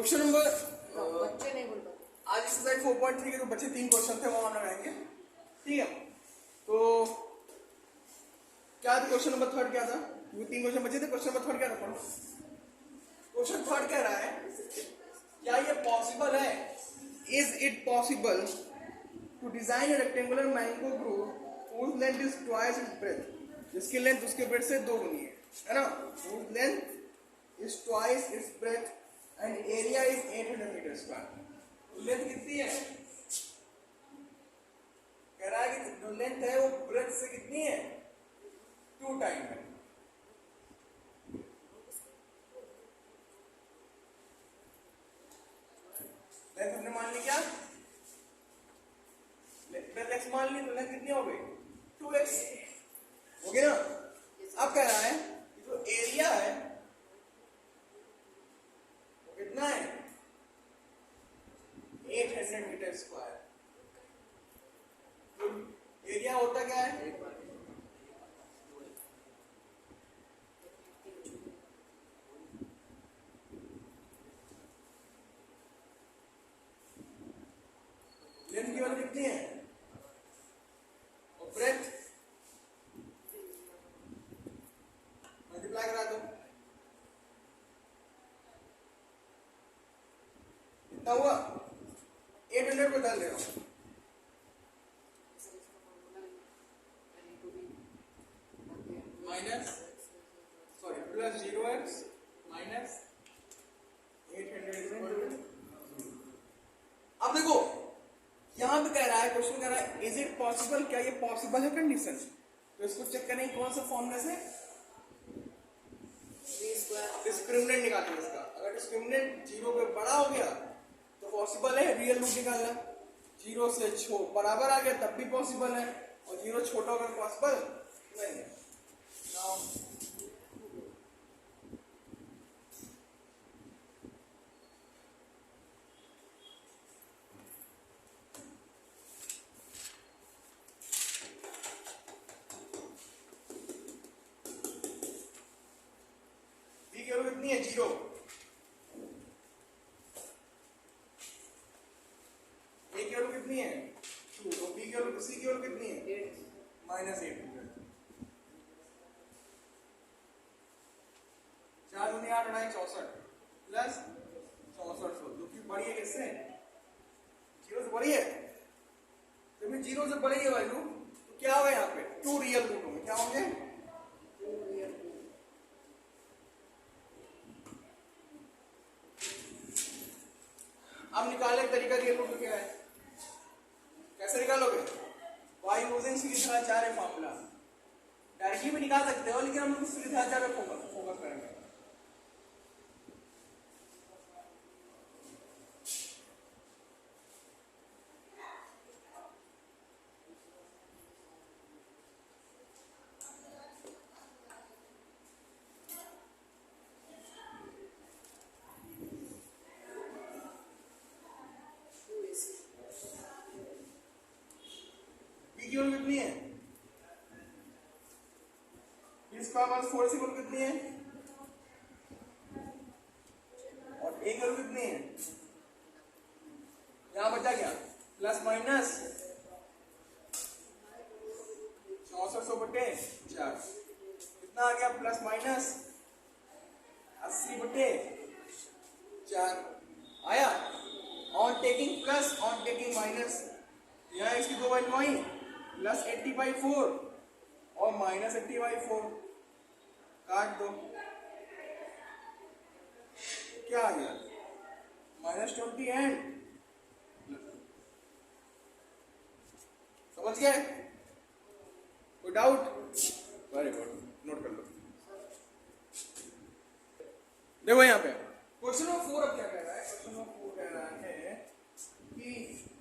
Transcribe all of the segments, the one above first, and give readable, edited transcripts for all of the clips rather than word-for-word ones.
Question number बच्चे नहीं बोल पाते। आज एक्सरसाइज 4.3 के जो बच्चे 3 क्वेश्चन थे वो हम लगाएंगे, ठीक है। तो क्या था क्वेश्चन नंबर थर्ड, क्या था? वो 3 क्वेश्चन बचे थे। क्वेश्चन नंबर थर्ड क्या था? पढ़ो। क्वेश्चन थर्ड कह रहा है क्या ये पॉसिबल है, is it possible to design a rectangular mango group whose length is twice its breadth, जिसकी लेंथ उसके ब्रेड से 2 गुनी है ना। whose length is twice its breadth and area is 800 metre square. Length कितनी है? कह रहा है कि जो लेंथ है वो ब्रेथ से कितनी है? 2 टाइम है। लेंथ हमने मान ली, क्या ब्रेथ x मान ली, तो लेंथ कितनी हो गई? 2x हो गया ना। अब कह रहा है कि जो एरिया है वो कितना है? 800 मीटर स्क्वायर। एरिया होता क्या है? लेंथ की वैल्यू कितनी है और ब्रेथ मल्टीप्लाई करा दो, कितना हुआ? 800 को डाल दे रहा हूं। Minus plus 0x minus 800। अब देखो यहां पे कह रहा है, क्वेश्चन कह रहा है इज इट पॉसिबल, क्या ये पॉसिबल है कंडीशन। तो इसको चेक करेंगे कौन सा फॉर्मूला से, डिस्क्रिमिनेंट निकालते हैं इसका। अगर डिस्क्रिमिनेंट 0 पे बड़ा हो गया तो पॉसिबल है रियल रूट निकालना। 0 से बराबर आ गया तब भी पॉसिबल है, और 0 छोटा होकर पॉसिबल नहीं है। Now, b की वैल्यू कितनी है? 0। a की वैल्यू कितनी है? 2। तो b की वैल्यू, c की वैल्यू कितनी है? 8 माइनस 8। 4 दूनी 8 और 64 प्लस 64 जो कि बड़ी है किससे? 0 से बड़ी है। तो फिर 0 से बड़ी है वैल्यू तो क्या होगा यहाँ पे? 2 रियल रूट होंगे। क्या होंगे? 2 रियल रूट। अब निकालने का तरीका रियल रूट क्या है? कैसे निकालोगे? y using series formula. Directly भी निकाल सकते हो, लेकिन हम लोग सीरीज पे फोकस करेंगे। की वैल्यू कितनी है? इसका पास 4 की वैल्यू कितनी है? और a की वैल्यू कितनी है? यहां बचा क्या? प्लस माइनस 6400 बटे 4 कितना आ गया? प्लस माइनस 80 बटे 4 आया। On taking plus, on taking minus, यहाँ इसकी 2 वैल्यू आई, प्लस 80/4 और माइनस 80/4 काट दो, क्या आ गया? -20 एंड। समझ गए? कोई डाउट? वेरी गुड, नोट कर लो। देखो यहाँ पे क्वेश्चन नंबर 4 अब क्या कह रहा है? क्वेश्चन नंबर 4 कह रहा है कि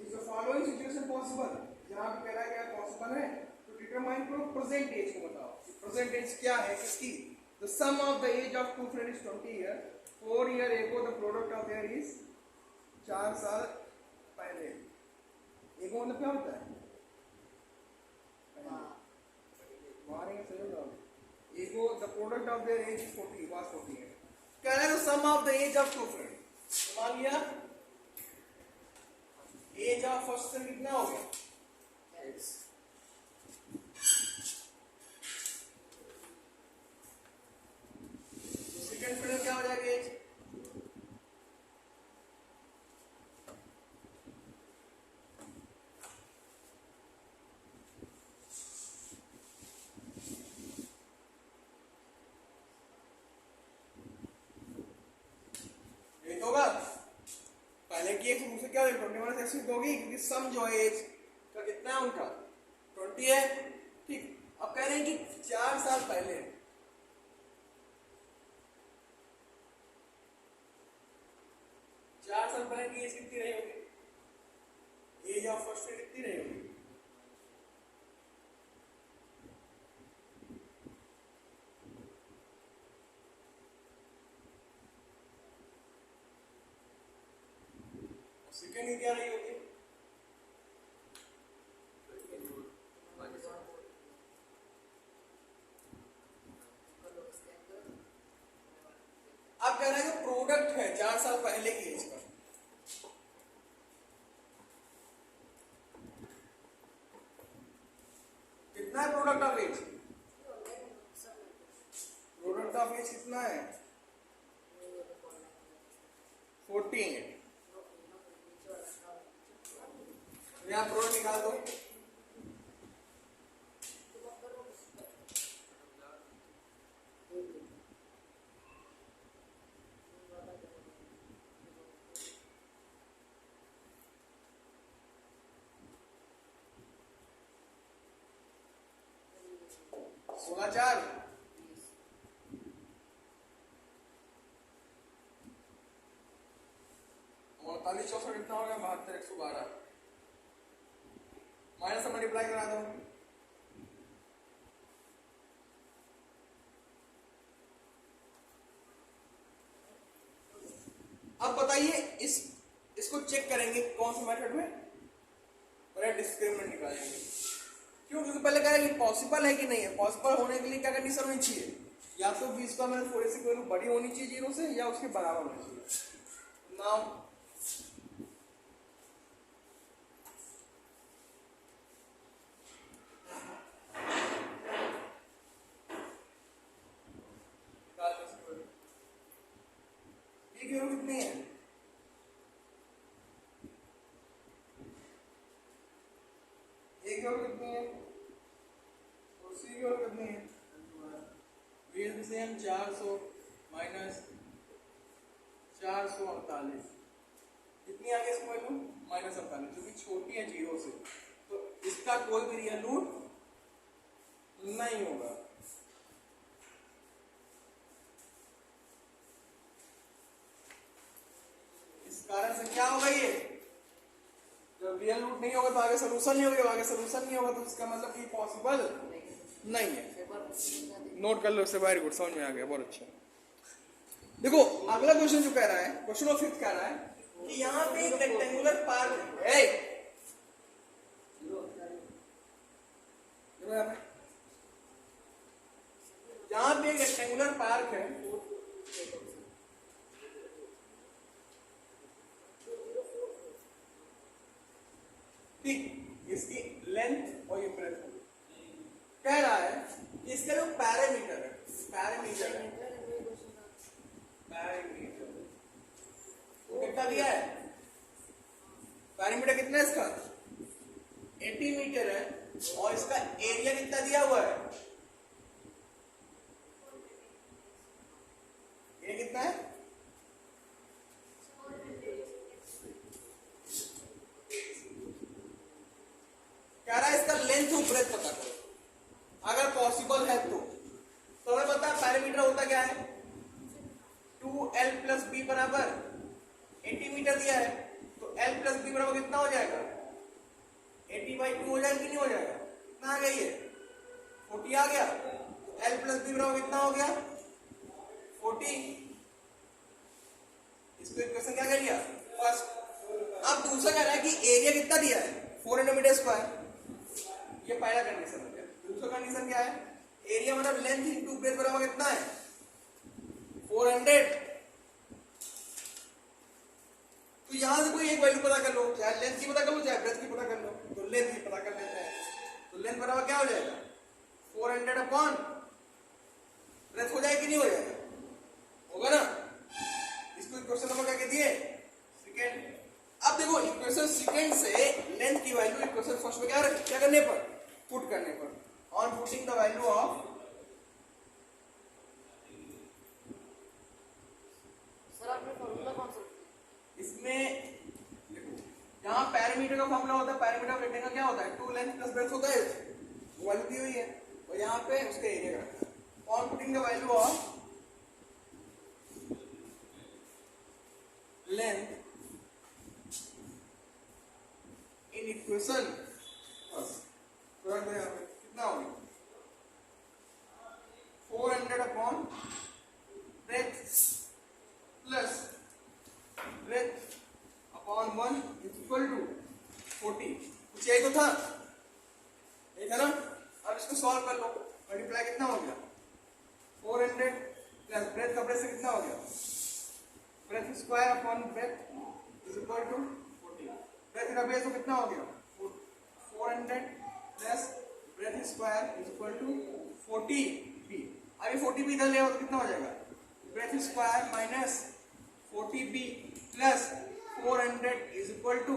is the following situation possible. यहाँ पे कह रहा है क्या पॉसिबल है? तो डिटरमाइन करो प्रेजेंट एज को बताओ। प्रेजेंट एज क्या है किसकी? The sum of the age of two friends is 20 year. 4 year ago the product of their is 4 साल पहले। एगो मतलब क्या होता है? Ago the product of their age 40 was 40 year. कह रहा है the sum of the age of two friends. मान लिया एज ऑफ फर्स्ट सेल कितना हो गया, सेकंड सेल में क्या हो जाएगा एज, यही तो होगा। पहले की एक मुझसे क्या होगी 21 ऐसी होगी क्योंकि सम जो है एज का कितना है उनका 20 है। ठीक, अब कह रहे हैं कि 4 साल पहले 4 साल पहले की एज कितनी रही होगी, एज ऑफ फर्स्ट कितनी रही होगी, सेकंड की क्या रही होगी, अब कह रहा है कि प्रोडक्ट है 4 साल पहले की एज का, कितना है product of age, product of age कितना है 14। यहाँ प्रोडक्ट निकाल दो, सोलह 4 48 64 कितना हो गया 72 112 माइनस से मल्टीप्लाई करा दो, अब बताइए इसको चेक करेंगे कौन से मेथड में, पहले डिस्क्रिमिनेंट निकालेंगे। क्यों, क्योंकि पहले कह रहे हैं पॉसिबल है कि नहीं है, पॉसिबल होने के लिए क्या कंडीशन होनी चाहिए, या तो 20 का मतलब थोड़ी सी वैल्यू बड़ी होनी चाहिए 0 से या उसके बराबर होनी चाहिए। नाउ कितनी है, एक और कितनी है और सी की और कितनी है, वेल सेम 400 माइनस 448 कितनी आ गई इसको वैल्यू -48 जो कि छोटी है 0 से, तो इसका कोई भी रियल रूट नहीं होगा। इस कारण से क्या होगा, ये जब रियल रूट नहीं होगा तो आगे सोल्यूशन नहीं होगा, आगे सोल्यूशन नहीं होगा तो इसका मतलब कि पॉसिबल नहीं है। नोट कर लो इसे, वेरी गुड, समझ में आ गया, बहुत अच्छा। देखो अगला क्वेश्चन जो कह रहा है, क्वेश्चन ऑफ 5 कह रहा है कि यहाँ पे एक रेक्टेंगुलर पार्क है, यहाँ पे एक रेक्टेंगुलर पार्क है, ठीक, इसकी लेंथ और ये ब्रेथ कह रहा है कि इसका जो पैरामीटर है, वो कितना दिया है, पैरामीटर कितना है इसका 80 मीटर है, और इसका एरिया कितना दिया हुआ है, ये कितना है, कह रहा है इसका लेंथ और ब्रेथ पता करो, अगर पॉसिबल है तो हमें पता है पैरामीटर होता क्या है 2l प्लस बी बराबर 80 मीटर दिया है, तो l प्लस बी बराबर कितना हो जाएगा 80/2 हो जाएगा कि नहीं हो जाएगा, कितना आ गया ये 40 आ गया, तो l प्लस बी बराबर कितना हो गया 40। इसको इक्वेशन क्या कर लिया फर्स्ट। अब दूसरा कह रहा है कि एरिया कितना दिया है 400 मीटर स्क्वायर, ये पहला कंडीशन हो गया। दूसरा कंडीशन क्या है, एरिया मतलब लेंथ इनटू ब्रेथ बराबर कितना है 400, सेकंड से लेंथ की वैल्यू इक्वेशन फर्स्ट में क्या करने पर पुट करने पर on putting the value of sir आपने फॉर्मूला कौन सा? इसमें देखो यहाँ पैरामीटर का फॉर्मूला होता है, पैरामीटर ऑफ रेक्टेंगल क्या होता है 2 लेंथ प्लस ब्रेड्थ होता है, वो वैल्यू दी हुई है और यहाँ पे उसके एरिया का on putting the value of length in equation बस रख दो यहाँ पे कितना होगा 400 upon breadth plus breadth upon 1 is equal to 40। कुछ यही तो था, यही था ना। अब इसको सॉल्व कर लो, मल्टीप्लाई कितना हो गया 400 प्लस ब्रेड्थ का ब्रेड्थ से कितना हो गया breadth square upon breadth is equal to 40। Breadth का बेस तो कितना हो गया 400 plus breadth square is equal to 40b। अभी 40b इधर ले आओ तो कितना हो जाएगा breadth square minus 40b plus 400 is equal to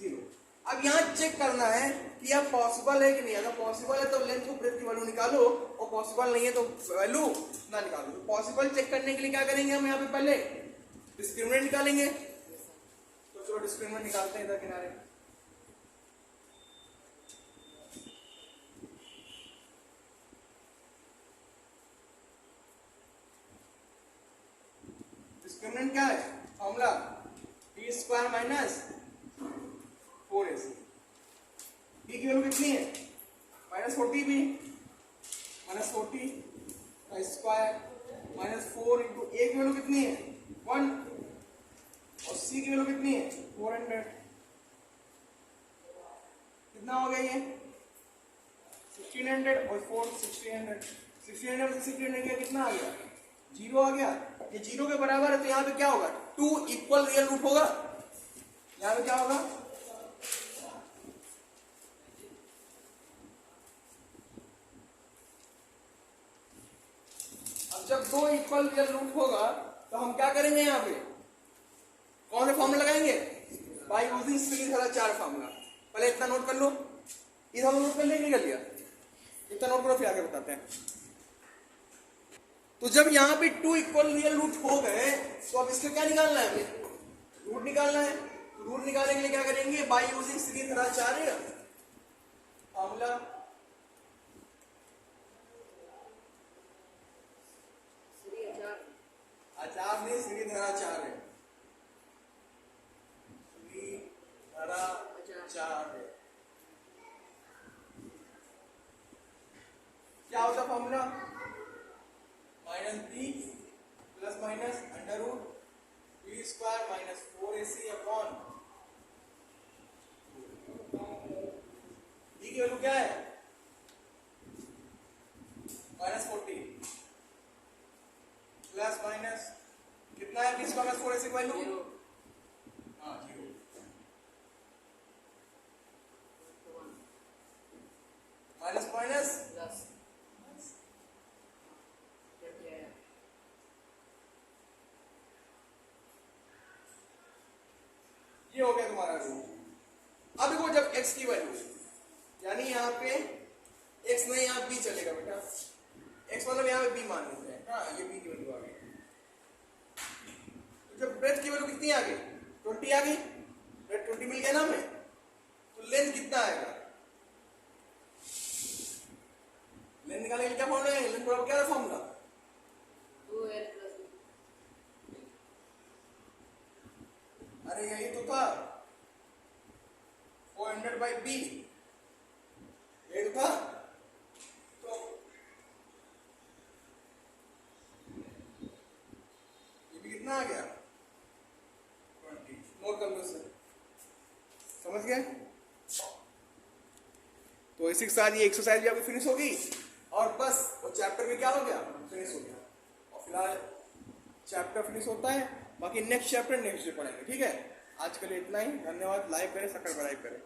0। अब यहाँ चेक करना है कि यह पॉसिबल है कि नहीं। अगर पॉसिबल है तो लेंथ को ब्रेड्थ की वैल्यू निकालो और पॉसिबल नहीं है तो वैल्यू ना निकालो। तो पॉसिबल चेक करने के लिए क्या करेंगे हम यहाँ पे पहले डिस्क्रिमिनेंट निकालेंगे। तो चलो डिस्क्रिमिनेंट निकालते हैं इधर किनारे। डिस्क्रिमिनेंट क्या है formula T square minus 4ac। T की वैल्यू कितनी है माइनस 40b माइनस 40 का स्क्वायर माइनस 4 इंटू ए की वैल्यू कितनी है 1 और सी की वैल्यू कितनी है 400। कितना हो गया ये 1600 और 4 1600। 1600 से 1600 का कितना आ गया 0 आ गया। ये 0 के बराबर है तो यहाँ पे क्या होगा 2 इक्वल रियल रूट होगा। यहाँ पे क्या होगा अब जब 2 इक्वल रियल रूट होगा तो हम क्या करेंगे यहाँ पे कौन सा फॉर्मूला लगाएंगे बाय यूजिंग सीरीज वाला 4 फॉर्मूला। पहले इतना नोट कर लो, इधर नोट कर लेंगे कर लिया, इतना नोट करो फिर आगे बताते हैं। तो जब यहाँ पे 2 इक्वल रियल रूट हो गए तो अब इसका क्या निकालना है हमें रूट निकालना है। रूट निकालने के लिए क्या करेंगे बाय यूजिंग सीरीज वाला 4 फॉर्मूला। आचार नहीं श्री धरा 4 है, श्री धरा 4 है। क्या होता formula minus b plus minus under root b square minus 4ac upon b की वैल्यू क्या है माइनस 40 प्लस माइनस कितना है किसका माइनस 4ac की वैल्यू हाँ 0 माइनस माइनस प्लस ये हो गया तुम्हारा रूट। अब देखो जब x की वैल्यू यानी यहाँ पे x नहीं यहाँ b चलेगा बेटा, x मतलब यहाँ पे b मान लेते हैं। हाँ ये b की वैल्यू आ गई। तो जब ब्रेड्थ की वैल्यू कितनी आ गई 20 आ गई, ब्रेड्थ 20 मिल गया ना हमें, तो लेंथ कितना आएगा लेंथ निकालने के लिए क्या फॉर्मूला है लेंथ बराबर क्या है फॉर्मूला 2l प्लस अरे यही तो था 400 बाई b यही तो था। तो ये भी कितना आ गया 20। नोट कर लो सर, समझ गए। तो इसी के साथ ये एक्सरसाइज भी आपकी फिनिश होगी और बस वो चैप्टर में क्या हो गया फिनिश हो गया। और फिलहाल चैप्टर फिनिश होता है, बाकी नेक्स्ट चैप्टर नेक्स्ट डे पढ़ेंगे। ठीक है, आज के लिए इतना ही। धन्यवाद। लाइक करें, सब्सक्राइब करें।